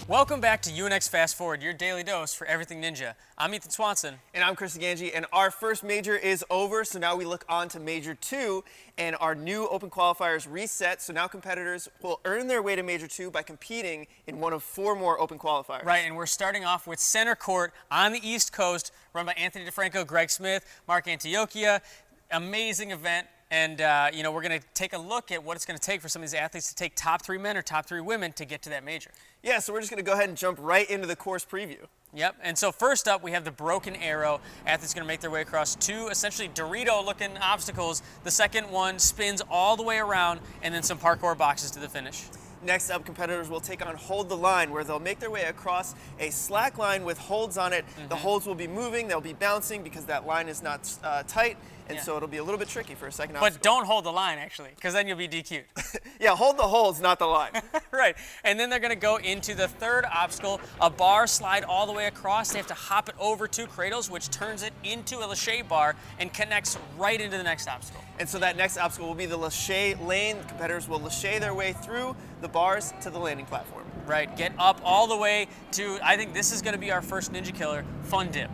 Welcome back to UNX Fast Forward, your daily dose for everything ninja. I'm Ethan Swanson. And I'm Chris Ganji, and our first major is over, so now we look on to Major 2, and our new open qualifiers reset, so now competitors will earn their way to Major 2 by competing in one of 4 more open qualifiers. Right, and we're starting off with Centercourt on the East Coast, run by Anthony DeFranco, Greg Smith, Mark Antiochia. Amazing event. And, we're going to take a look at what it's going to take for some of these athletes to take top 3 men or top 3 women to get to that major. Yeah, so we're just going to go ahead and jump right into the course preview. Yep, and so first up we have the broken arrow. Athletes going to make their way across 2 essentially Dorito-looking obstacles. The second one spins all the way around, and then some parkour boxes to the finish. Next up, competitors will take on Hold the Line, where they'll make their way across a slack line with holds on it. The holds will be moving, they'll be bouncing because that line is not tight, and so it'll be a little bit tricky for a second obstacle. But don't hold the line, actually, because then you'll be DQ'd. Yeah, hold the holds, not the line. Right, and then they're going to go into the third obstacle, a bar slide all the way across. They have to hop it over 2 cradles, which turns it into a lache bar and connects right into the next obstacle. And so that next obstacle will be the lache lane. The competitors will lache their way through the bars to the landing platform. Right, get up all the way to, I think this is going to be our first ninja killer, fun dip.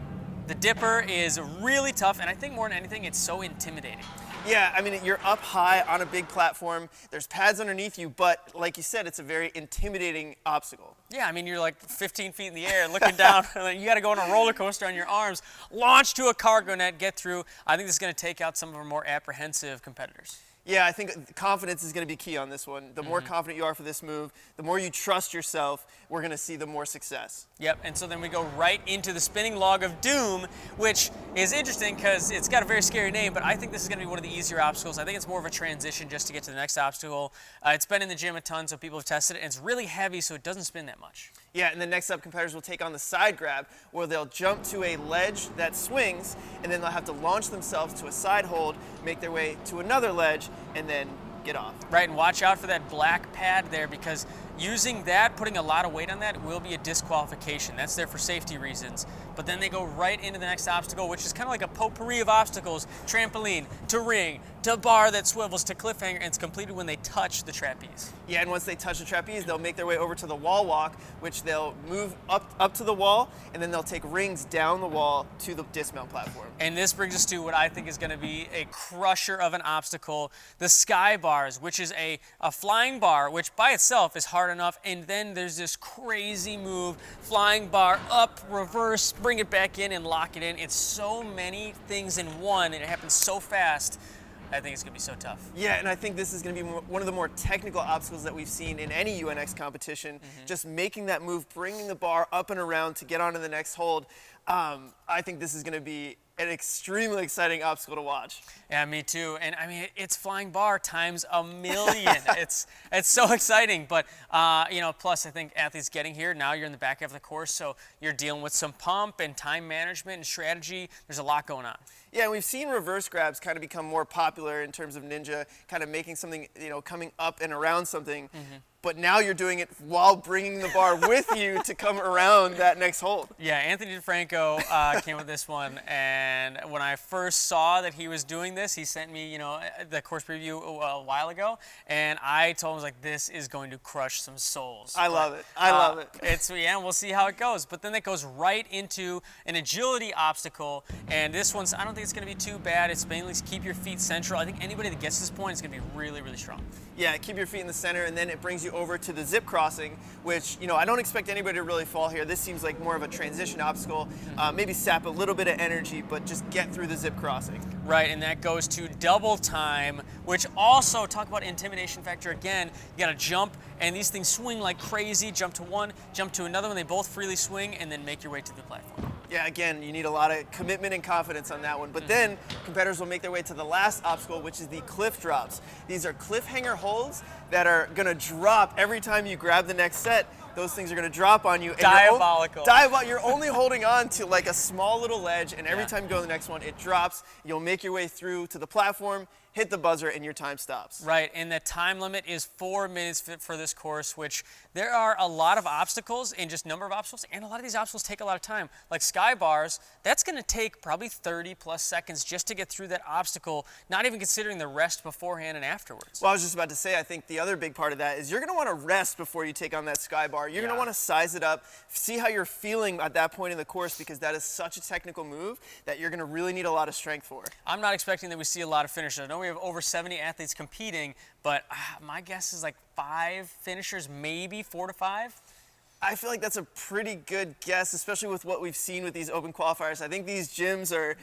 The dipper is really tough, and I think more than anything, it's so intimidating. Yeah, I mean, you're up high on a big platform. There's pads underneath you, but like you said, it's a very intimidating obstacle. Yeah, I mean, you're like 15 feet in the air looking down. You got to go on a roller coaster on your arms, launch to a cargo net, get through. I think this is going to take out some of our more apprehensive competitors. Yeah, I think confidence is going to be key on this one. The more confident you are for this move, the more you trust yourself, we're going to see the more success. Yep, and so then we go right into the spinning log of doom, which is interesting because it's got a very scary name, but I think this is going to be one of the easier obstacles. I think it's more of a transition just to get to the next obstacle. It's been in the gym a ton, so people have tested it, and it's really heavy, so it doesn't spin that much. Yeah, and then next up, competitors will take on the side grab, where they'll jump to a ledge that swings, and then they'll have to launch themselves to a side hold, make their way to another ledge, and then get off. Right, and watch out for that black pad there, because using that, putting a lot of weight on that, will be a disqualification. That's there for safety reasons. But then they go right into the next obstacle, which is kind of like a potpourri of obstacles. Trampoline, to ring, to bar that swivels, to cliffhanger, and it's completed when they touch the trapeze. Yeah, and once they touch the trapeze, they'll make their way over to the wall walk, which they'll move up to the wall, and then they'll take rings down the wall to the dismount platform. And this brings us to what I think is going to be a crusher of an obstacle, the sky bars, which is a flying bar, which by itself is hard enough, and then there's this crazy move, flying bar up, reverse, bring it back in and lock it in. It's so many things in one, and it happens so fast. I think it's going to be so tough. Yeah, and I think this is going to be one of the more technical obstacles that we've seen in any UNX competition. Just making that move, bringing the bar up and around to get onto the next hold. I think this is going to be an extremely exciting obstacle to watch. Yeah, me too. And I mean, it's flying bar times a million. it's so exciting. But plus I think athletes getting here, now you're in the back half of the course, so you're dealing with some pump and time management and strategy. There's a lot going on. Yeah, and we've seen reverse grabs kind of become more popular in terms of ninja, kind of making something, coming up and around something. But now you're doing it while bringing the bar with you to come around that next hold. Yeah, Anthony DeFranco came with this one, and when I first saw that he was doing this, he sent me, the course preview a while ago, and I told him, I was like, this is going to crush some souls. I love it. I love it. We'll see how it goes. But then it goes right into an agility obstacle, and this one's, I don't think it's going to be too bad. It's mainly keep your feet central. I think anybody that gets to this point is going to be really, really strong. Yeah, keep your feet in the center, and then it brings you over to the zip crossing, which, I don't expect anybody to really fall here. This seems like more of a transition obstacle. Maybe sap a little bit of energy, but just get through the zip crossing. Right, and that goes to double time, which also, talk about intimidation factor again, you gotta jump, and these things swing like crazy. Jump to one, jump to another one, they both freely swing, and then make your way to the platform. Yeah, again, you need a lot of commitment and confidence on that one. But then competitors will make their way to the last obstacle, which is the cliff drops. These are cliffhanger holds that are gonna drop every time you grab the next set. Those things are gonna drop on you. And diabolical. You're only holding on to like a small little ledge, and every time you go to the next one, it drops. You'll make your way through to the platform, hit the buzzer, and your time stops. Right, and the time limit is 4 minutes for this course, which there are a lot of obstacles and just number of obstacles, and a lot of these obstacles take a lot of time. Like sky bars, that's going to take probably 30 plus seconds just to get through that obstacle, not even considering the rest beforehand and afterwards. Well, I was just about to say, I think the other big part of that is you're going to want to rest before you take on that sky bar. You're going to want to size it up, see how you're feeling at that point in the course, because that is such a technical move that you're going to really need a lot of strength for. I'm not expecting that we see a lot of finishers. I know we have over 70 athletes competing, but my guess is like 5 finishers, maybe 4 to 5. I feel like that's a pretty good guess, especially with what we've seen with these open qualifiers. I think these gyms are,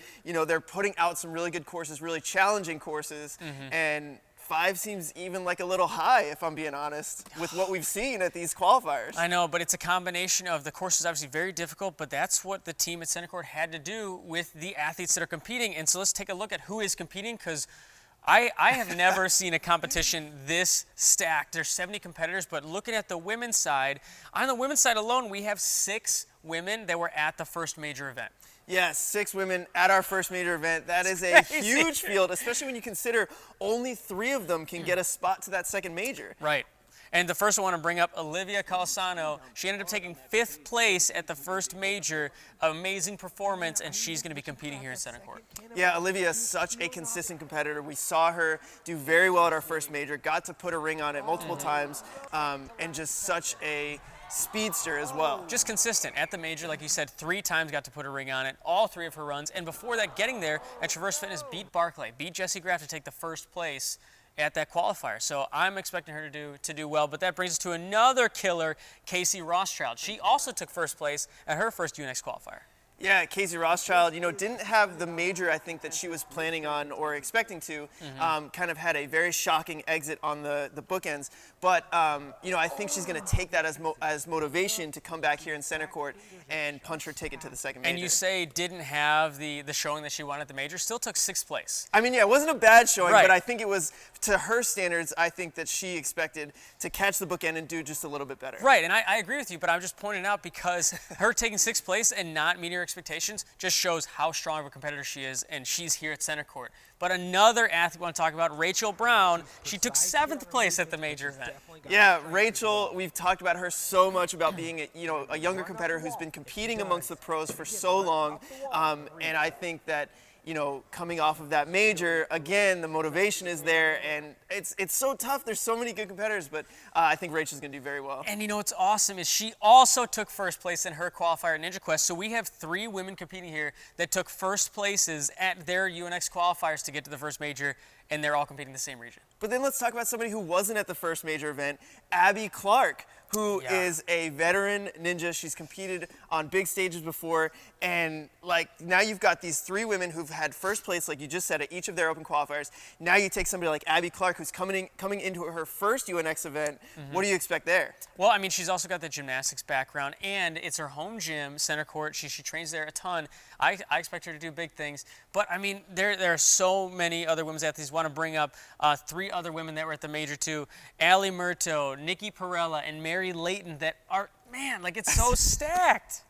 they're putting out some really good courses, really challenging courses, and 5 seems even like a little high, if I'm being honest, with what we've seen at these qualifiers. I know, but it's a combination of the course is obviously very difficult, but that's what the team at Centercourt had to do with the athletes that are competing. And so let's take a look at who is competing, because I have never seen a competition this stacked. There's 70 competitors, but looking at the women's side, on the women's side alone, we have 6 women that were at the first major event. Yes, 6 women at our first major event. That is a huge field, especially when you consider only 3 of them can get a spot to that second major. Right. And the first one I want to bring up, Olivia Colasano. She ended up taking 5th place at the first major. Amazing performance, and she's going to be competing here in Centercourt. Yeah, Olivia is such a consistent competitor. We saw her do very well at our first major, got to put a ring on it multiple times, and just such a speedster as well. Just consistent. At the major, like you said, 3 times got to put a ring on it, all 3 of her runs. And before that, getting there at Traverse Fitness, beat Barclay, beat Jessie Graff to take the first place at that qualifier. So I'm expecting her to do well. But that brings us to another killer, Casey Rothschild. She also took first place at her first UNX qualifier. Yeah, Casey Rothschild, didn't have the major I think that she was planning on or expecting to. Kind of had a very shocking exit on the bookends. But, I think she's going to take that as motivation to come back here in Centercourt and punch her ticket to the second major. And you say didn't have the showing that she wanted at the major, still took 6th place. I mean, yeah, it wasn't a bad showing, right. But I think it was, to her standards, I think that she expected to catch the bookend and do just a little bit better. Right, and I agree with you, but I'm just pointing out because her taking 6th place and not meeting her expectations just shows how strong of a competitor she is, and she's here at Centercourt. But another athlete I want to talk about, Rachel Brown, she took 7th place at the major event. Yeah, Rachel, we've talked about her so much about being a younger competitor who's been competing amongst the pros for so long, and I think that coming off of that major, again, the motivation is there, and it's so tough. There's so many good competitors, but I think Rachel's going to do very well. And what's awesome is she also took first place in her qualifier at Ninja Quest. So we have 3 women competing here that took first places at their UNX qualifiers to get to the first major, and they're all competing in the same region. But then let's talk about somebody who wasn't at the first major event, Abby Clark, who is a veteran ninja. She's competed on big stages before, and now you've got these 3 women who've had first place, like you just said, at each of their open qualifiers. Now you take somebody like Abby Clark, who's coming into her first UNX event. What do you expect there? Well, I mean, she's also got the gymnastics background, and it's her home gym, Centercourt. She trains there a ton. I expect her to do big things. But, I mean, there are so many other women's athletes. I want to bring up 3 other women that were at the major, too. Allie Murto, Nikki Perella, and Mary Layton that are, man, it's so stacked.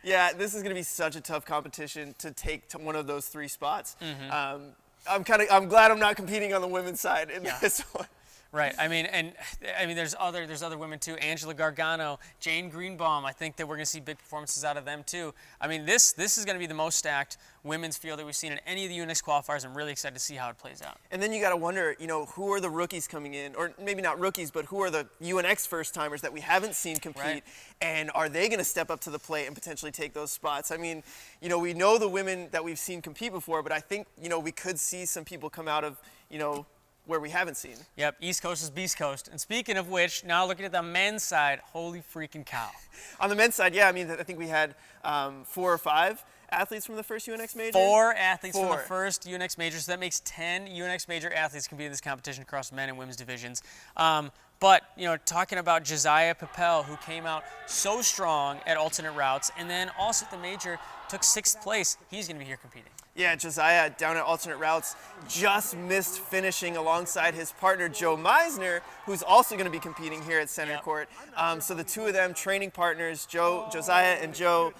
Yeah, this is going to be such a tough competition to take to one of those 3 spots. I'm glad I'm not competing on the women's side in this one. Right. I mean, there's other women too. Angela Gargano, Jane Greenbaum. I think that we're going to see big performances out of them too. I mean, this is going to be the most stacked women's field that we've seen in any of the UNX qualifiers. I'm really excited to see how it plays out. And then you got to wonder, who are the rookies coming in, or maybe not rookies, but who are the UNX first timers that we haven't seen compete, right. And are they going to step up to the plate and potentially take those spots? I mean, we know the women that we've seen compete before, but I think we could see some people come out of where we haven't seen. Yep, East Coast is Beast Coast. And speaking of which, now looking at the men's side, holy freaking cow. On the men's side, yeah, I mean, I think we had 4 or 5 athletes from the first UNX major? 4 athletes from the first UNX major, so that makes 10 UNX major athletes compete in this competition across men and women's divisions. But, talking about Josiah Papel, who came out so strong at alternate routes, and then also at the major, took 6th place. He's going to be here competing. Yeah, Josiah down at alternate routes just missed finishing alongside his partner Joe Meisner, who's also going to be competing here at Centercourt. So the 2 of them, training partners, Josiah and Joe,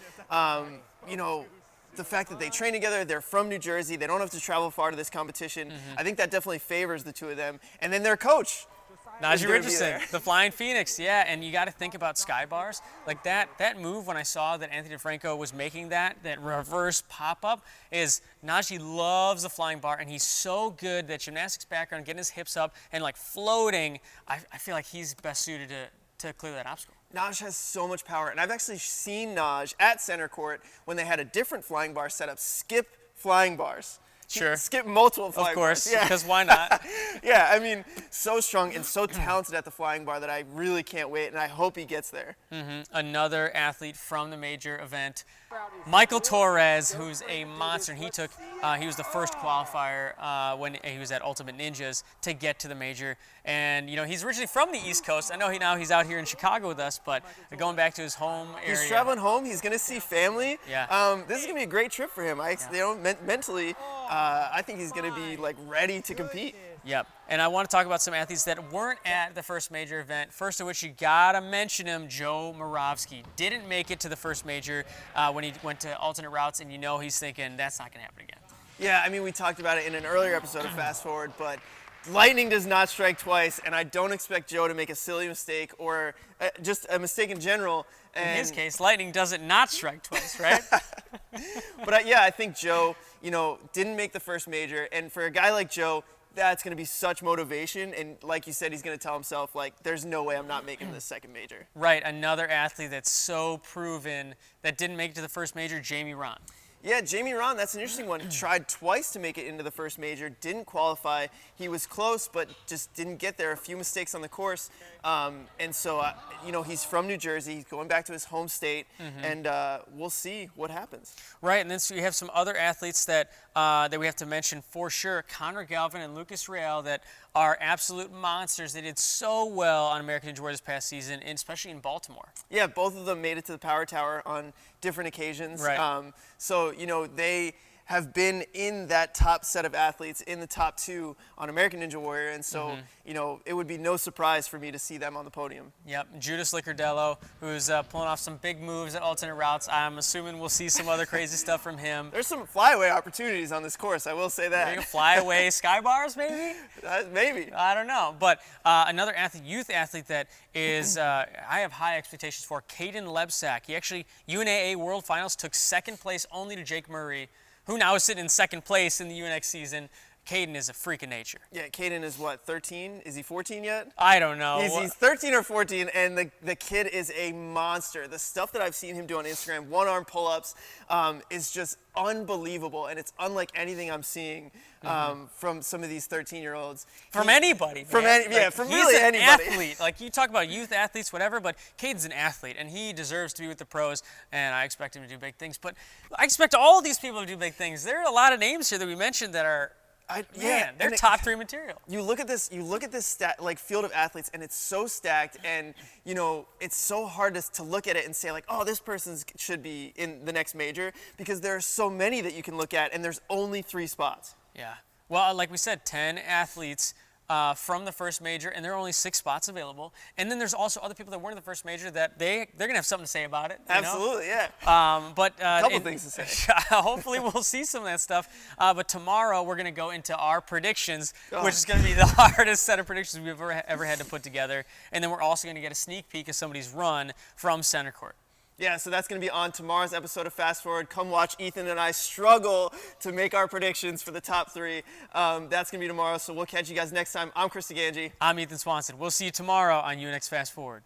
the fact that they train together, they're from New Jersey, they don't have to travel far to this competition. I think that definitely favors the two of them. And then their coach. Najee Richardson, the Flying Phoenix, yeah, and you got to think about sky bars. Like that move when I saw that Anthony DeFranco was making that reverse pop-up is Najee loves the flying bar, and he's so good that gymnastics background, getting his hips up and like floating, I feel like he's best suited to clear that obstacle. Naj has so much power, and I've actually seen Naj at Centercourt when they had a different flying bar setup skip flying bars. Sure. Skip multiple flying bars. Of course, because why not? Yeah, I mean, so strong and so talented at the flying bar that I really can't wait, and I hope he gets there. Another athlete from the major event, Michael Torres, who's a monster, and he was the first qualifier when he was at Ultimate Ninjas to get to the major. And you know, he's originally from the East Coast. I know now he's out here in Chicago with us, but going back to his home area. He's traveling home. He's gonna see family. Yeah. This is gonna be a great trip for him. Mentally, I think he's gonna be like ready to compete. Yep. And I want to talk about some athletes that weren't at the first major event. First of which, you gotta mention him, Joe Moravsky. Didn't make it to the first major when he went to alternate routes, and you know he's thinking that's not gonna happen again. Yeah, I mean, we talked about it in an earlier episode of Fast Forward, but lightning does not strike twice, and I don't expect Joe to make a silly mistake or just a mistake in general. And in his case, lightning doesn't not strike twice, right? But yeah, I think Joe, you know, didn't make the first major, and for a guy like Joe, that's going to be such motivation, and like you said, he's going to tell himself, like, there's no way I'm not making this second major. Right, another athlete that's so proven that didn't make it to the first major, Jamie Rahn. Yeah, Jamie Rahn, that's an interesting one. He tried twice to make it into the first major, didn't qualify. He was close, but just didn't get there. A few mistakes on the course. And so, you know, he's from New Jersey. He's going back to his home state, and we'll see what happens. Right, and then so you have some other athletes that we have to mention for sure. Connor Galvin and Lucas Real that are absolute monsters. They did so well on American Ninja Warrior this past season, and especially in Baltimore. Yeah, both of them made it to the Power Tower on different occasions. Right. So, you know, they have been in that top set of athletes, in the top two on American Ninja Warrior, and so, you know, it would be no surprise for me to see them on the podium. Yep, Judas Licardello, who's pulling off some big moves at alternate routes. I'm assuming we'll see some other crazy stuff from him. There's some flyaway opportunities on this course, I will say that. Maybe flyaway sky bars, maybe? Maybe. I don't know. But another athlete, youth athlete that is, I have high expectations for, Caden Lebsack. He actually, UNAA World Finals, took second place only to Jake Murray, who now is sitting in second place in the UNX season. Caden is a freak of nature. Yeah, Caden is what, 13? Is he 14 yet? I don't know. He's 13 or 14, and the kid is a monster. The stuff that I've seen him do on Instagram, one-arm pull-ups, is just unbelievable, and it's unlike anything I'm seeing from some of these 13-year-olds. From anybody, man. From really anybody. He's an athlete. Like, you talk about youth athletes, whatever, but Caden's an athlete, and he deserves to be with the pros, and I expect him to do big things. But I expect all of these people to do big things. There are a lot of names here that we mentioned that are, they're top three material. You look at this field of athletes, and it's so stacked, and you know, it's so hard to look at it and say like, oh, this person should be in the next major, because there are so many that you can look at, and there's only 3 spots. Yeah. Well, like we said, 10 athletes from the first major, and there are only 6 spots available. And then there's also other people that weren't in the first major that they're gonna have something to say about it. Absolutely, yeah. A couple things to say. Hopefully we'll see some of that stuff. But tomorrow we're gonna go into our predictions, which is gonna be the hardest set of predictions we've ever had to put together. And then we're also gonna get a sneak peek of somebody's run from Centercourt. Yeah, so that's going to be on tomorrow's episode of Fast Forward. Come watch Ethan and I struggle to make our predictions for the top 3. That's going to be tomorrow, so we'll catch you guys next time. I'm Chris DeGangi. I'm Ethan Swanson. We'll see you tomorrow on UNX Fast Forward.